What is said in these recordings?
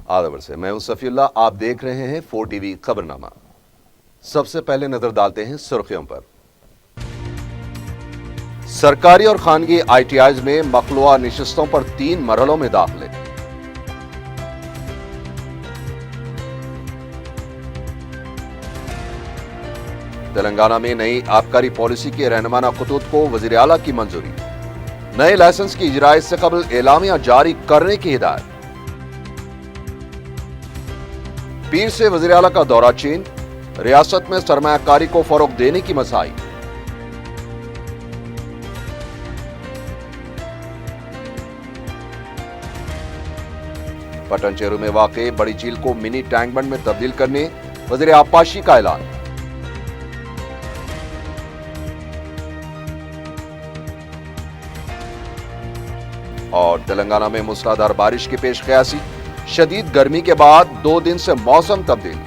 आदबर से मैं हूं सफीउल्लाह, आप देख रहे हैं 4 टीवी खबरनामा। सबसे पहले नजर डालते हैं सुर्खियों पर। सरकारी और खानगी ITIs में मखलूआ नशिस्तों पर 3 मरहलों में दाखिले। तेलंगाना में नई आबकारी पॉलिसी के रहनुमाना खतूत को वजीर आला की मंजूरी। नए लाइसेंस की इजरायत से कबल एलामिया जारी करने की हिदायत। पीर से वजीर आला का दौरा चीन, रियासत में सरमायाकारी को फरोग देने की मसाई। पटनचेरू में वाक़े बड़ी झील को मिनी टैंक बंड में तब्दील करने वजीर आबपाशी का ऐलान। और तेलंगाना में मूसलाधार बारिश की पेश क़यासी, शदीद गर्मी के बाद 2 दिन से मौसम तब्दील।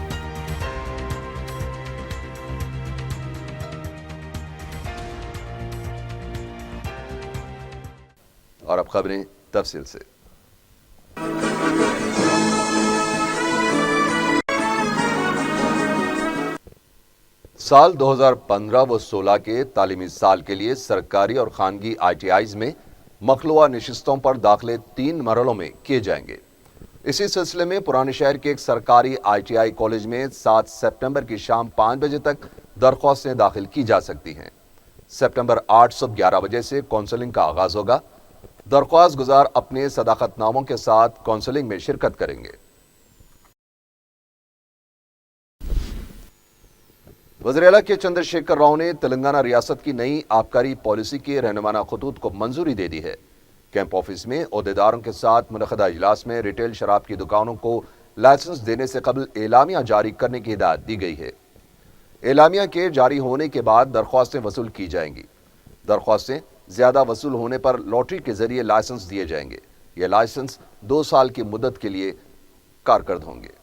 और अब खबरें तफसील से। साल 2015 व 16 के तालीमी साल के लिए सरकारी और खानगी ITIs में मखलूआ नशिस्तों पर दाखिले 3 मरहलों में किए जाएंगे। इसी सिलसिले में पुराने शहर के एक सरकारी ITI कॉलेज में 7 सितंबर की शाम 5 बजे तक दरख्वास्तें दाखिल की जा सकती हैं। सितंबर 8 सुबह 11 बजे से काउंसलिंग का आगाज होगा। दरख्वास्त गुजार अपने सदाकतनामों के साथ काउंसलिंग में शिरकत करेंगे। वज़ीर आला के चंद्रशेखर राव ने तेलंगाना रियासत की नई आबकारी पॉलिसी के रहनुमाना खतूत को मंजूरी दे दी है। कैंप ऑफिस में ओहदेदारों के साथ मुनक़दा इजलास में रिटेल शराब की दुकानों को लाइसेंस देने से कबल एलामिया जारी करने की हिदायत दी गई है। एलामिया के जारी होने के बाद दरख्वास्तें वसूल की जाएंगी। दरख्वास्तें ज्यादा वसूल होने पर लॉटरी के जरिए लाइसेंस दिए जाएंगे। ये लाइसेंस 2 साल की मुद्दत के लिए कारकर्द होंगे।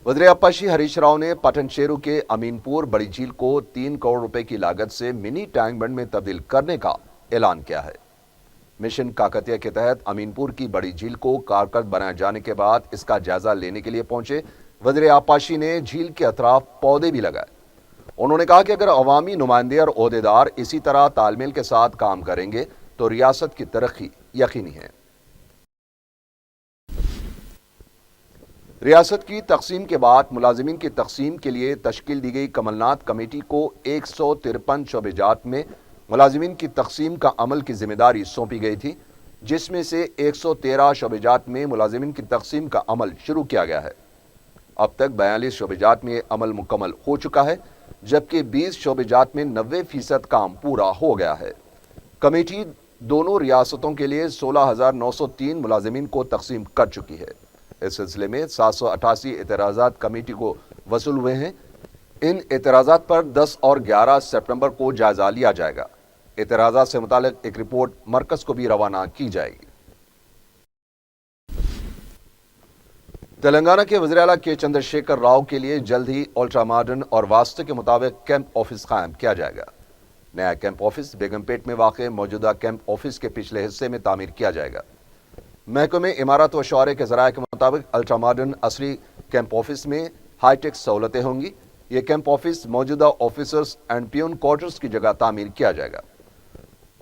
वज़ीर आबपाशी हरीश राव ने पटनचेरू के अमीनपुर बड़ी झील को 3 करोड़ रुपए की लागत से मिनी टैंक बंड में तब्दील करने का ऐलान किया है। मिशन काकतिया के तहत अमीनपुर की बड़ी झील को कारकर्द बनाए जाने के बाद इसका जायजा लेने के लिए पहुंचे वज़ीर आबपाशी ने झील के अतराफ पौधे भी लगाए। उन्होंने कहा कि अगर अवामी नुमाइंदे और ओहदेदार इसी तरह तालमेल के साथ काम करेंगे तो रियासत की तरक्की यकीनी है। रियासत की तकसीम के बाद मुलाजिमीन की तकसीम के लिए तश्कील दी गई कमलनाथ कमेटी को 153 शोबेजात में मुलाजिमीन की तकसीम का अमल की जिम्मेदारी सौंपी गई थी, जिसमें से 113 शोबेजात में मुलाजिमीन की तकसीम का अमल शुरू किया गया है। अब तक 42 शोबेजात में अमल मुकम्मल हो चुका है, जबकि 20 शोबेजात में 90% काम पूरा हो गया है। कमेटी दोनों रियासतों के लिए 16,903 मुलाजिमीन को तकसीम कर चुकी है। इस सिलसिले में 788 एतराज़ात कमेटी को वसूल हुए हैं। इन एतराज़ात पर 10 और 11 सितंबर को जायजा लिया जाएगा। एतराज़ात से मुतालिक एक रिपोर्ट मरकज को भी रवाना की जाएगी। तेलंगाना के वज़ीर आला के चंद्रशेखर राव के लिए जल्द ही अल्ट्रा मॉडर्न और वास्ते के मुताबिक कैंप ऑफिस कायम किया जाएगा। नया कैंप ऑफिस बेगमपेट में वाक़ मौजूदा कैंप ऑफिस के पिछले हिस्से में तामीर किया जाएगा। महकमे इमारत व शौरे के ज़राए के मुताबिक अल्ट्रा मॉडर्न असली कैंप ऑफिस में हाईटेक सहूलतें होंगी। ये कैंप ऑफिस मौजूदा ऑफिसर्स एंड पियून क्वार्टर्स की जगह तामीर किया जाएगा।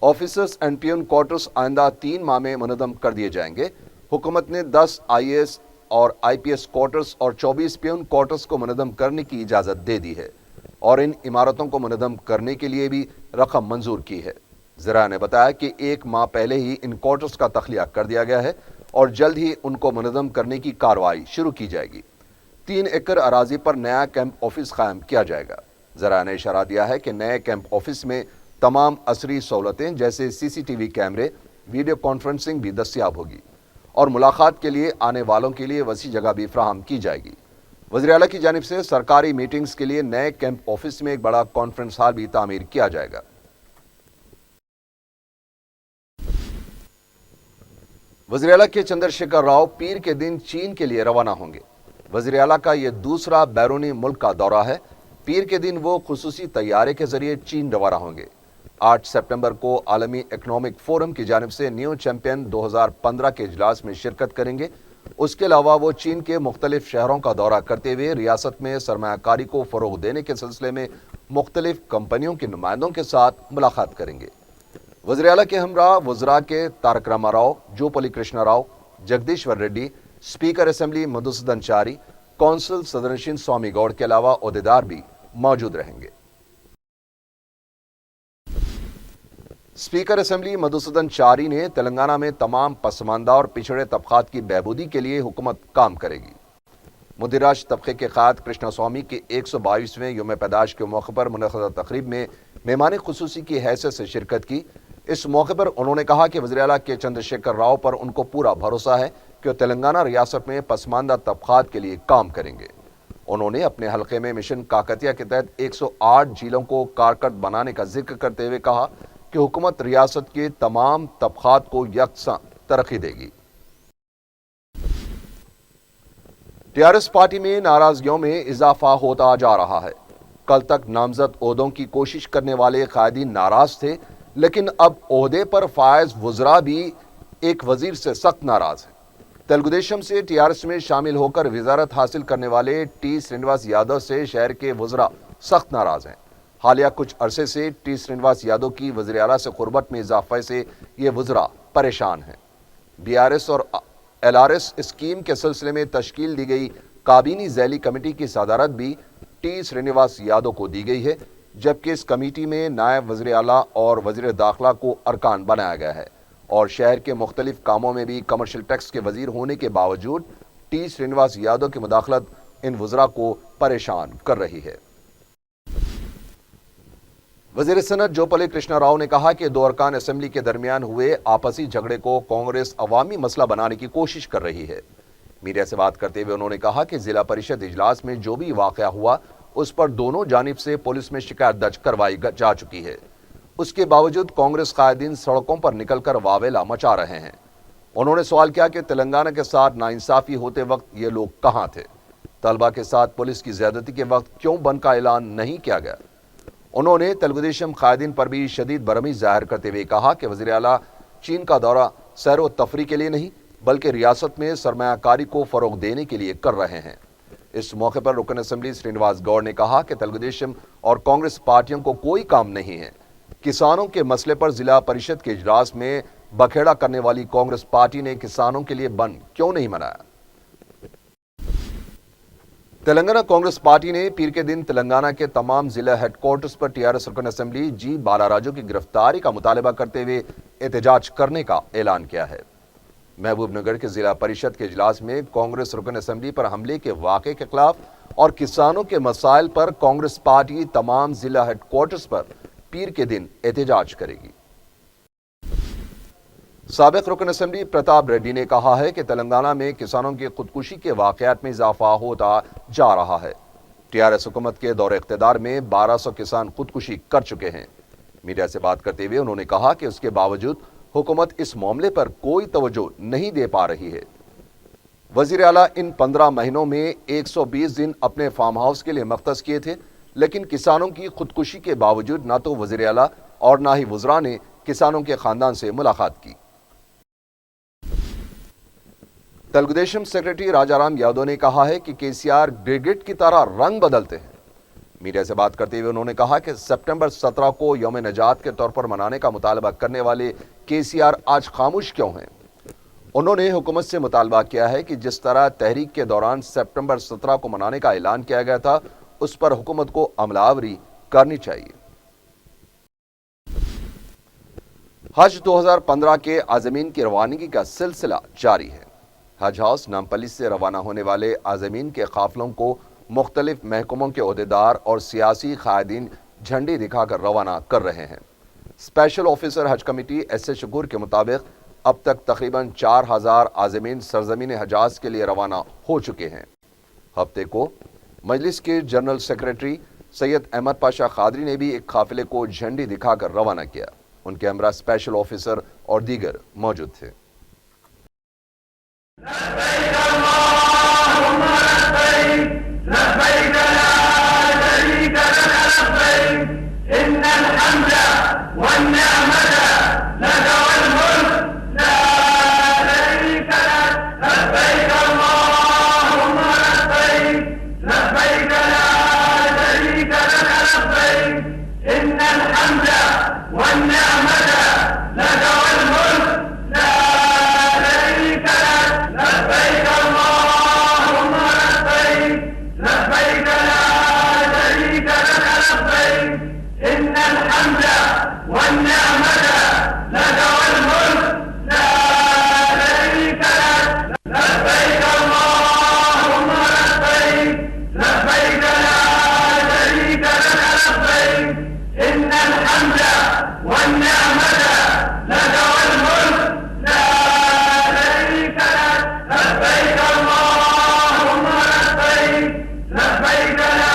ऑफिसर्स एंड पियून क्वार्टर्स आइंदा 3 माह में मुनज़्ज़म कर दिए जाएंगे। हुकूमत ने 10 IAS और IPS क्वार्टर्स और 24 पियून क्वार्टर्स को मुनज़्ज़म करने की इजाज़त दे दी है और इन इमारतों को मुनज़्ज़म करने के लिए भी रकम मंजूर की है। ज़रा ने बताया कि 1 माह पहले ही इन क्वार्टर्स का तख्लिया कर दिया गया है और जल्द ही उनको मुनज़्ज़म करने की कार्रवाई शुरू की जाएगी। 3 एकड़ अराजी पर नया कैंप ऑफिस कायम किया जाएगा। ज़रा ने इशारा दिया है कि नए कैंप ऑफिस में तमाम असरी सहूलतें जैसे CCTV कैमरे, वीडियो कॉन्फ्रेंसिंग भी दस्तियाब होगी और मुलाकात के लिए आने वालों के लिए वसी जगह भी फराहम की जाएगी। वज़ीर आला की जानिब से सरकारी मीटिंग्स के लिए नए कैंप ऑफिस में एक बड़ा कॉन्फ्रेंस हॉल भी तामीर किया जाएगा। वज़ीर आला के चंद्रशेखर राव पीर के दिन चीन के लिए रवाना होंगे। वज़ीर आला का यह दूसरा बैरूनी मुल्क का दौरा है। पीर के दिन वो खुसूसी तैयारे के जरिए चीन रवाना होंगे। 8 सितंबर को आलमी इकोनॉमिक फोरम की जानिब से न्यू चैंपियन 2015 के इजलास में शिरकत करेंगे। उसके अलावा वो चीन के मुख्तलिफ शहरों का दौरा करते हुए रियासत में सरमायाकारी को फरोग देने के सिलसिले में मुख्तलिफ कंपनियों के नुमाइंदों के साथ मुलाकात करेंगे। वज़ीर आला के हमरा वज़रा के तारक रामा राव, जोपल्ली कृष्णा राव, जगदीश्वर रेड्डी, स्पीकर असेंबली मधुसूदन चारी, कौंसिल सदनशीन स्वामी गौड़ के अलावा ओहदेदार भी मौजूद रहेंगे। स्पीकर असेंबली मधुसूदन चारी ने तेलंगाना में तमाम पसमानदा और पिछड़े तबकात की बहबूदी के लिए हुकूमत काम करेगी। मुदिराज तबके के क़ायद कृष्णा स्वामी के 122वें यौम पैदाश के मौके पर मुनक़दा तकरीब में मेहमान खुसूसी की हैसियत से शिरकत की। इस मौके पर उन्होंने कहा कि वज़ीर आला के चंद्रशेखर राव पर उनको पूरा भरोसा है कि वो तेलंगाना रियासत में पसमानदा तबकात के लिए काम करेंगे। उन्होंने अपने हल्के में मिशन काकतिया के तहत 108 झीलों को कारगर बनाने का जिक्र करते हुए कहा कि हुकूमत रियासत के तमाम तबकात को यकसां तरक्की देगी। टीआरएस पार्टी में नाराजगियों में इजाफा होता जा रहा है। कल तक नामजद ओहदों की कोशिश करने वाले कायदीन नाराज थे, लेकिन अब ओहदे पर फायज वज़रा भी एक वजीर से सख्त नाराज है। तेलुगुदेशम से टीआरएस में शामिल होकर वजारत हासिल करने वाले टी श्रीनिवास यादव से शहर के वज़रा सख्त नाराज हैं। हालिया कुछ अरसे से टी श्रीनिवास यादव की वज़ीर आला से क़ुर्बत में इजाफे से ये वज़रा परेशान हैं। बीआरएस और एलआरएस स्कीम के सिलसिले में तश्कील दी गई काबीनी ज़ैली कमेटी की सदारत भी टी श्रीनिवास यादव को दी गई है, जबकि इस कमेटी में नायब वज़ीर आला और वज़ीर दाखिला को अरकान बनाया गया है और शहर के मुख्तलिफ कामों में भी कमर्शियल टैक्स के वज़ीर होने के बावजूद टी श्रीनिवास यादव की मुदाखलत इन वज़रा को परेशान कर रही है। वज़ीर सनत जोपल्ली कृष्णा राव ने कहा कि दो अरकान असेंबली के दरमियान हुए आपसी झगड़े को कांग्रेस अवामी मसला बनाने की कोशिश कर रही है। मीडिया से बात करते हुए उन्होंने कहा कि जिला परिषद इजलास में जो भी वाक़या हुआ उस पर दोनों जानिब से पुलिस में शिकायत दर्ज करवाई जा चुकी है। उसके बावजूद कांग्रेस कायदीन सड़कों पर निकलकर वावेला मचा रहे हैं। उन्होंने सवाल किया कि तेलंगाना के साथ नाइंसाफी होते वक्त ये लोग कहाँ थे? तलबा के साथ पुलिस की ज्यादती के वक्त क्यों बंद का ऐलान नहीं किया गया? उन्होंने तेलुगुदेशम कायदीन पर भी शदीद बरहमी जाहिर करते हुए कहा कि वज़ीर आला चीन का दौरा सैर व तफरी के लिए नहीं बल्कि रियासत में सरमायाकारी को फरोग देने के लिए कर रहे हैं। इस मौके पर रुकन असेंबली श्रीनिवास गौड़ ने कहा कि तेलुगुदेशम और कांग्रेस पार्टियों को कोई काम नहीं है। किसानों के मसले पर जिला परिषद के इजलास में बखेड़ा करने वाली कांग्रेस पार्टी ने किसानों के लिए बंद क्यों नहीं मनाया? तेलंगाना कांग्रेस पार्टी ने पीर के दिन तेलंगाना के तमाम जिला हेडक्वार्टर्स पर टीआरएस रुकन असेंबली जी बालाराजू की गिरफ्तारी का मुतालबा करते हुए एहतजाज करने का ऐलान किया है। महबूबनगर के जिला परिषद के इजलास में कांग्रेस रुकन असेंबली पर हमले के वाक़े के खिलाफ और किसानों के मसाइल पर कांग्रेस पार्टी तमाम जिला हेडक्वार्टर्स पर पीर के दिन एहतजाज करेगी। साबिक रुकन असेंबली प्रताप रेड्डी ने कहा है कि तेलंगाना में किसानों की खुदकुशी के वाक़यात में इजाफा होता जा रहा है। टीआरएस हुकूमत के दौरे इख्तिदार में 1200 किसान खुदकुशी कर चुके हैं। मीडिया से बात करते हुए उन्होंने कहा कि उसके बावजूद हुकूमत इस मामले पर कोई तवज्जो नहीं दे पा रही है। वज़ीर आला इन 15 महीनों में 120 दिन अपने फार्म हाउस के लिए मख्तस किए थे, लेकिन किसानों की खुदकुशी के बावजूद ना तो वज़ीर आला और ना ही वज़रा ने किसानों के खानदान से मुलाकात की। तेलुगुदेशम सेक्रेटरी राजाराम यादव ने कहा है कि केसीआर ब्रिगेड की तरह रंग बदलते हैं। मीडिया से बात करते हुए उन्होंने कहा कि सितंबर 17 को यौम नजात के तौर पर मनाने का मुतालबा करने वाले केसीआर आज खामोश क्यों हैं? उन्होंने हुकूमत से मुतालबा किया है कि जिस तरह तहरीक के दौरान सितंबर 17 को मनाने का ऐलान किया गया था उस पर हुकूमत को अमलावरी करनी चाहिए। हज 2015 के आज़मीन की रवानगी का सिलसिला जारी है। हज हाउस नामपल्ली से रवाना होने वाले आज़मीन के काफिलों को मुख्तलिफ महकमों के ओहदेदार और सियासी कायदीन झंडी दिखाकर रवाना कर रहे हैं। स्पेशल ऑफिसर हज कमेटी एस ए शकूर के मुताबिक अब तक तकरीबन 4000 आज़मीन सरजमीन हजाज के लिए रवाना हो चुके हैं। हफ्ते को मजलिस के जनरल सेक्रेटरी सैयद अहमद पाशा खादरी ने भी एक काफिले को झंडी दिखाकर रवाना किया। उनके हमरा स्पेशल ऑफिसर और दीगर मौजूद थे। لبيك لا شريك لك لبيك إن الحمد والنعمة لك والملك لا شريك لك لبيك اللهم لبيك لبيك لا شريك لك لبيك إن الحمد والنعمة لك والملك لا شريك لك لبيك اللهم لبيك لبيك لا شريك لك لبيك إن الحمد والنعمة لك والملك لا شريك لك لبيك اللهم لبيك لبيك لا شريك لك لبيك إن الحمد والنعمة لك والملك لا شريك لك لبيك اللهم لبيك لبيك لا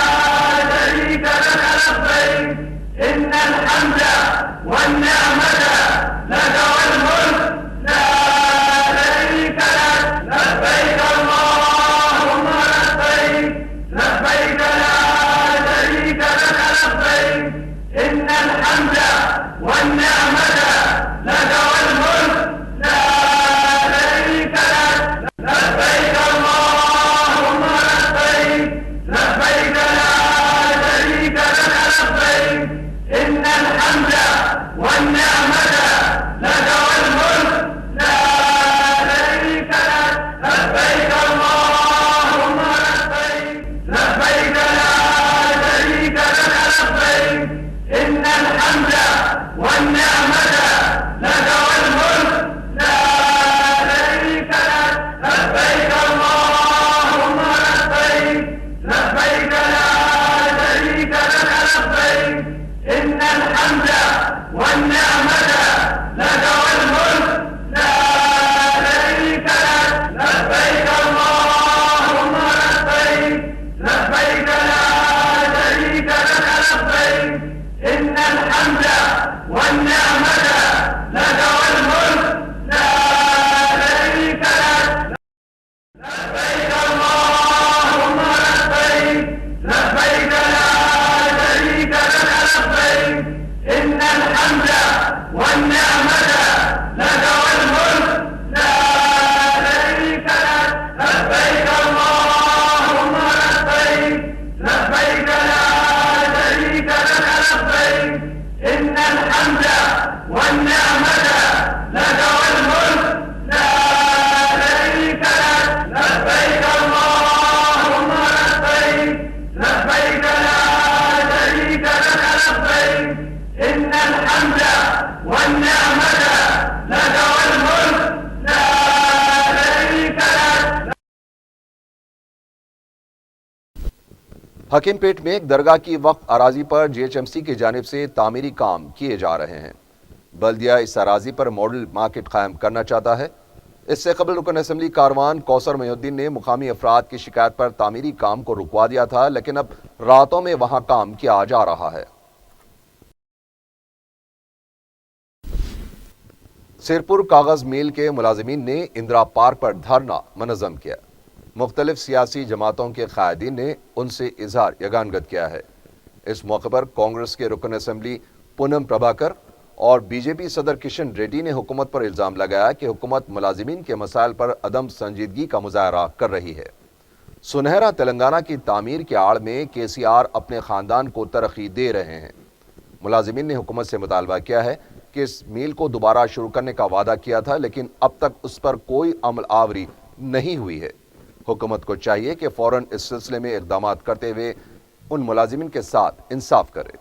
شريك لك لبيك إن الحمد والنعمة لك والملك لا شريك لك لبيك اللهم لبيك لبيك لا شريك لك لبيك إن الحمد والنعمة لك والملك لا شريك لك لبيك اللهم لبيك لبيك لا شريك لك لبيك إن الحمد والنعمة لك والملك لا شريك لك لبيك اللهم لبيك لبيك لا شريك لك لبيك إن الحمد والنعمة لك والملك لا شريك لك لبيك اللهم لبيك لبيك لا شريك لك لبيك إن الحمد والنعمة لك والملك لا شريك لك لبيك اللهم لبيك لبيك لا شريك لك لبيك إن الحمد والنعمة لك والملك لا شريك لك لبيك اللهم لبيك لبيك لا شريك لك لبيك إن الحمد والنعمة لك والملك لا شريك لك لبيك اللهم لبيك لبيك لا شريك لك لبيك إن الحمد والنعمة لك والملك لا شريك لك لبيك اللهم لبيك لبيك لا شريك لك لبيك إن الحمد والنعمة لك والملك لا شريك لك. حکیم پیٹ میں ایک درگاہ کی وقف اراضی پر GHMC کی جانب سے تعمیری کام کیے جا رہے ہیں. بلدیہ اس اراضی پر ماڈل مارکیٹ قائم کرنا چاہتا ہے. اس سے قبل رکن اسمبلی کاروان کوثر محی الدین نے مقامی افراد کی شکایت پر تعمیری کام کو رکوا دیا تھا، لیکن اب راتوں میں وہاں کام کیا جا رہا ہے. سرپور کاغذ میل کے ملازمین نے اندرا پارک پر دھرنا منظم کیا. مختلف سیاسی جماعتوں کے قائدین نے ان سے اظہار یگانگت کیا ہے. اس موقع پر کانگریس کے رکن اسمبلی پونم پربھاکر اور BJP صدر کشن ریڈی نے حکومت پر الزام لگایا کہ حکومت ملازمین کے مسائل پر عدم سنجیدگی کا مظاہرہ کر رہی ہے. سنہرا تلنگانہ کی تعمیر کے آڑ میں KCR اپنے خاندان کو ترقی دے رہے ہیں. ملازمین نے حکومت سے مطالبہ کیا ہے کہ اس میل کو دوبارہ شروع کرنے کا وعدہ کیا تھا، لیکن اب تک اس پر کوئی عمل آوری نہیں ہوئی ہے. حکومت کو چاہیے کہ فوراً اس سلسلے میں اقدامات کرتے ہوئے ان ملازمین کے ساتھ انصاف کرے.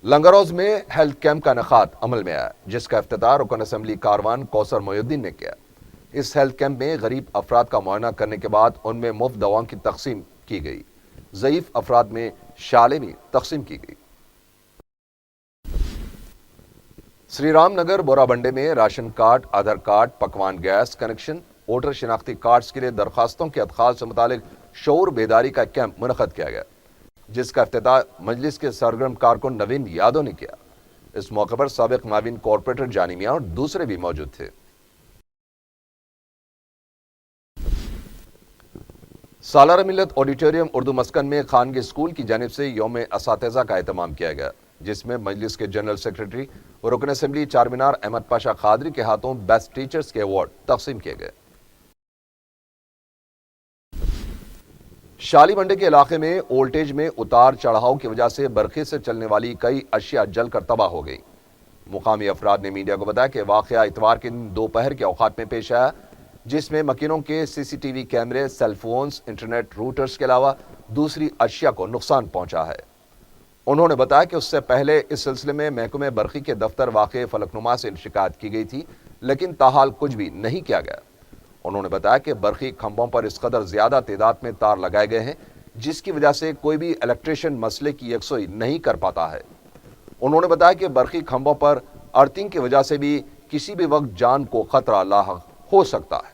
لنگروز میں ہیلتھ کیمپ کا انعقاد عمل میں آیا، جس کا افتتاح رکن اسمبلی کاروان کوثر محی الدین نے کیا. اس ہیلتھ کیمپ میں غریب افراد کا معائنہ کرنے کے بعد ان میں مفت دواؤں کی تقسیم کی گئی. ضعیف افراد میں شالیں بھی تقسیم کی گئی. سری رام نگر بورا بنڈے میں راشن کارڈ، آدھار کارڈ، پکوان گیس کنیکشن، ووٹر شناختی کارڈز کے لیے درخواستوں کے ادخال سے متعلق شعور بیداری کا کیمپ منعقد کیا گیا، جس کا افتتاح مجلس کے سرگرم کارکن نوین یادو نے کیا. اس موقع پر سابق معاون کارپوریٹر جانی میاں اور دوسرے بھی موجود تھے. सालार मिल्लत ऑडिटोरियम उर्दू मस्कन में खानगी स्कूल की जानिब से यौम असातिज़ा का एहतमाम किया गया, जिसमें मजलिस के जनरल सेक्रेटरी और रुकन असेंबली चारमीनार अहमद पाशा खादरी के हाथों बेस्ट टीचर्स के अवार्ड तकसीम किए गए। शाली मंडी के इलाके में वोल्टेज में उतार चढ़ाव की वजह से बरखे से चलने वाली कई अशिया जलकर तबाह हो गई। मुकामी अफराद ने मीडिया को बताया कि वाकया इतवार के दिन दोपहर के औकात में पेश आया, जिसमें मकीनों के सीसीटीवी कैमरे, सेलफोन्स, इंटरनेट रूटर्स के अलावा दूसरी अशिया को नुकसान पहुंचा है। उन्होंने बताया कि उससे पहले इस सिलसिले में महकमे बरखी के दफ्तर वाक़े फलकनुमा से शिकायत की गई थी, लेकिन ताहाल कुछ भी नहीं किया गया। उन्होंने बताया कि बरखी खंभों पर इस कदर ज्यादा तादाद में तार लगाए गए हैं, जिसकी वजह से कोई भी इलेक्ट्रिशियन मसले की यकसुई नहीं कर पाता है। उन्होंने बताया कि बरखी खंभों पर अर्थिंग की वजह से भी किसी भी वक्त जान को खतरा लाहक हो सकता है।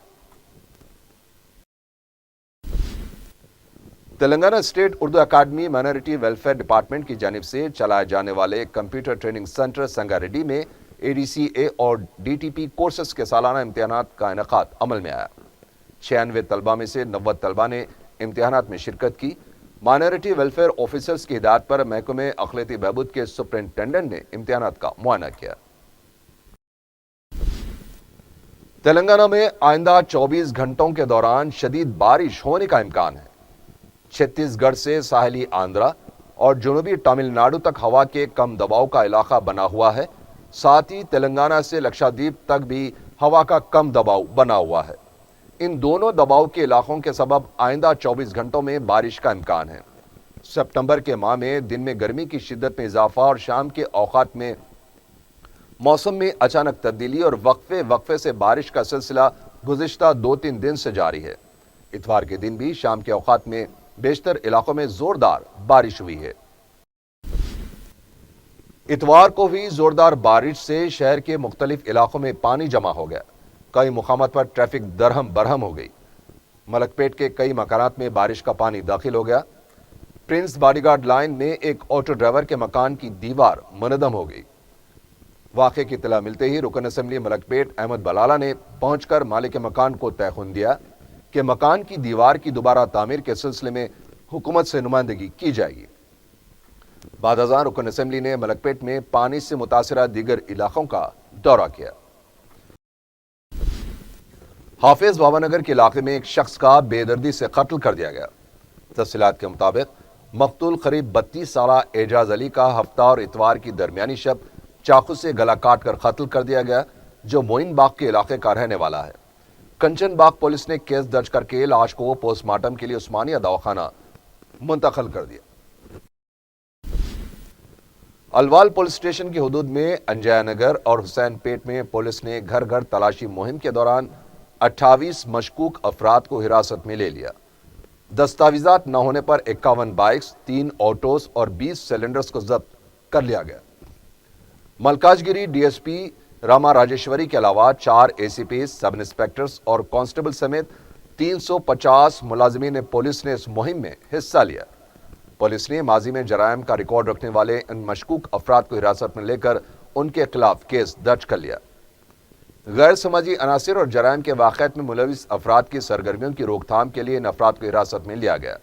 तेलंगाना स्टेट उर्दू अकादमी माइनॉरिटी वेलफेयर डिपार्टमेंट की जानिब से चलाए जाने वाले कंप्यूटर ट्रेनिंग सेंटर संगारेड्डी में ADCA और DTP कोर्सेस के सालाना इम्तिहानात का इनेकाद अमल में आया। 96 तलबा में से 90 तलबा ने इम्तिहानात में शिरकत की। माइनॉरिटी वेलफेयर ऑफिसर्स की हिदायत पर महकमे अखिलती बहबूद के सुपरिंटेंडेंट ने इम्तिहानात का मुआयना किया। तेलंगाना में आइंदा 24 घंटों के दौरान शदीद बारिश होने का इम्कान है। छत्तीसगढ़ से साहिली आंध्रा और जुनूबी तमिलनाडु तक हवा के कम दबाव का इलाका बना हुआ है। साथ ही तेलंगाना से लक्षद्वीप तक भी हवा का कम दबाव बना हुआ है। इन दोनों दबाव के इलाकों के सबब आइंदा 24 घंटों में बारिश का इम्कान है। सितंबर के माह में दिन में गर्मी की शिद्दत में इजाफा और शाम के औकात में मौसम में अचानक तब्दीली और वक्फे से बारिश का सिलसिला गुज़िश्ता 2-3 दिन से जारी है। इतवार के दिन भी शाम के औकात में बेशतर इलाकों में जोरदार बारिश हुई है। इतवार को हुई जोरदार बारिश से शहर के मुख्तलिफ इलाकों में पानी जमा हो गया। कई मुकामात पर ट्रैफिक दरहम बरहम हो गई। मलकपेट के कई मकानात में बारिश का पानी दाखिल हो गया। प्रिंस बॉडीगार्ड लाइन में एक ऑटो ड्राइवर के मकान की दीवार मुनदम हो गई। वाक़े की इत्तला मिलते ही रुकन असेंबली मलकपेट अहमद बलाला ने पहुंचकर मालिक मकान को तयखुन दिया कि मकान की दीवार की दोबारा तामीर के सिलसिले में हुकूमत से नुमाइंदगी की जाएगी। बाद अज़ां रुकन असेंबली ने मलकपेट में पानी से मुतासिरा दीगर इलाकों का दौरा किया। हाफिज बाबानगर के इलाके में एक शख्स का बेदर्दी से कत्ल कर दिया गया। तफसीलात के मुताबिक मकतूल करीब 32 साला एजाज अली का हफ्ता और इतवार की दरमियानी शब चाकू से गला काट कर कत्ल कर दिया गया, जो मोइन बाग के इलाके का रहने वाला है। कंचन बाग पुलिस ने केस दर्ज करके लाश को पोस्टमार्टम के लिए उस्मानिया दवाखाना मुंतकिल कर दिया। अलवाल पुलिस स्टेशन की हुदूद में अंजय नगर और हुसैन पेट में पुलिस ने घर घर तलाशी मुहिम के दौरान 28 मशकूक अफराद को हिरासत में ले लिया। दस्तावेजात न होने पर 51 बाइक्स, 3 ऑटोस और 20 सिलेंडर्स को जब्त कर लिया गया। मलकाजगिरी DSP रामा राजेश्वरी के अलावा 4 ACP, सब इंस्पेक्टर्स और कांस्टेबल समेत 350 मुलाजिमीन पुलिस ने इस मुहिम में हिस्सा लिया। पुलिस ने माजी में जराइम का रिकॉर्ड रखने वाले इन मशकूक अफराद को हिरासत में लेकर उनके खिलाफ केस दर्ज कर लिया। गैर समाजी अनासिर और जराइम के वाक़यात में मुलविस अफराद की सरगर्मियों की रोकथाम के लिए इन अफराद को हिरासत में लिया गया।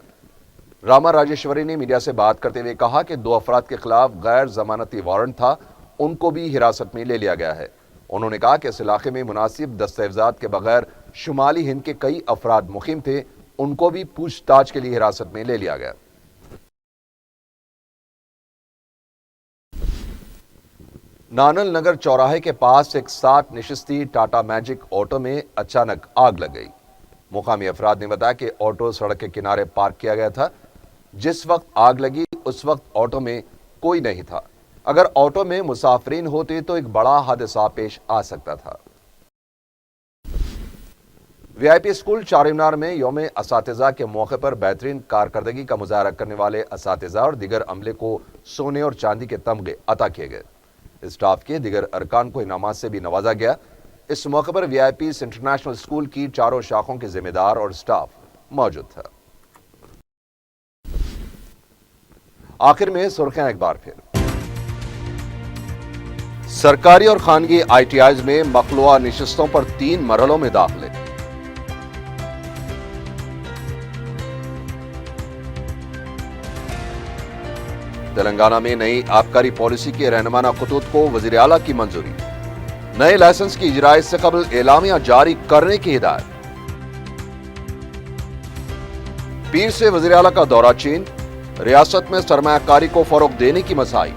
रामा राजेश्वरी ने मीडिया से बात करते हुए कहा कि 2 अफराद के खिलाफ गैर जमानती वारंट था, उनको भी हिरासत में ले लिया गया है। उन्होंने कहा कि इस इलाके में मुनासिब दस्तावेजात के बगैर शुमाली हिंद के कई अफराद मुकीम थे, उनको भी पूछताछ के लिए हिरासत में ले लिया गया। नानल नगर चौराहे के पास एक 7 नशिस्ती टाटा मैजिक ऑटो में अचानक आग लग गई। मुकामी अफराद ने बताया कि ऑटो सड़क के किनारे पार्क किया गया था। जिस वक्त आग लगी उस वक्त ऑटो में कोई नहीं था। अगर ऑटो में मुसाफिरीन होते तो एक बड़ा हादसा पेश आ सकता था। VIP स्कूल चारमीनार में यौम असातिज़ा के मौके पर बेहतरीन कारकर्दगी का मुजाहरा करने वाले असातिज़ा और दीगर अमले को सोने और चांदी के तमगे अता किए गए। स्टाफ के दीगर अरकान को इनामात से भी नवाजा गया। इस मौके पर VIP इंटरनेशनल स्कूल की चारों शाखों के जिम्मेदार और स्टाफ मौजूद था। आखिर में सुर्खियां एक बार फिर। सरकारी और खानगी ITIs में मखलूआ नशिस्तों पर 3 मरहलों में दाखिले। تلنگانہ میں نئی آبکاری پالیسی کے رہنمانہ خطوط کو وزیر اعلیٰ کی منظوری، نئے لائسنس کی اجرائی سے قبل اعلامیہ جاری کرنے کی ہدایت۔ پیر سے وزیر اعلیٰ کا دورہ چین، ریاست میں سرمایہ کاری کو فروغ دینے کی مساعی۔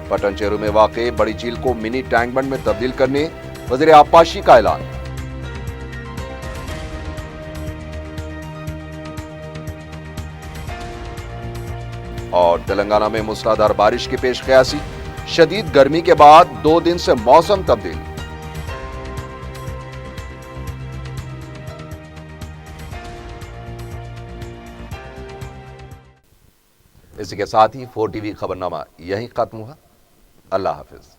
پٹن چیرو میں واقع بڑی جھیل کو منی ٹینک بنڈ میں تبدیل کرنے وزیر آبپاشی کا اعلان۔ اور تلنگانہ میں موسلادھار بارش کی پیش قیاسی، شدید گرمی کے بعد 2 دن سے موسم تبدیل۔ اسی کے ساتھ ہی 4 ٹی وی خبرنامہ یہیں ختم ہوا۔ اللہ حافظ۔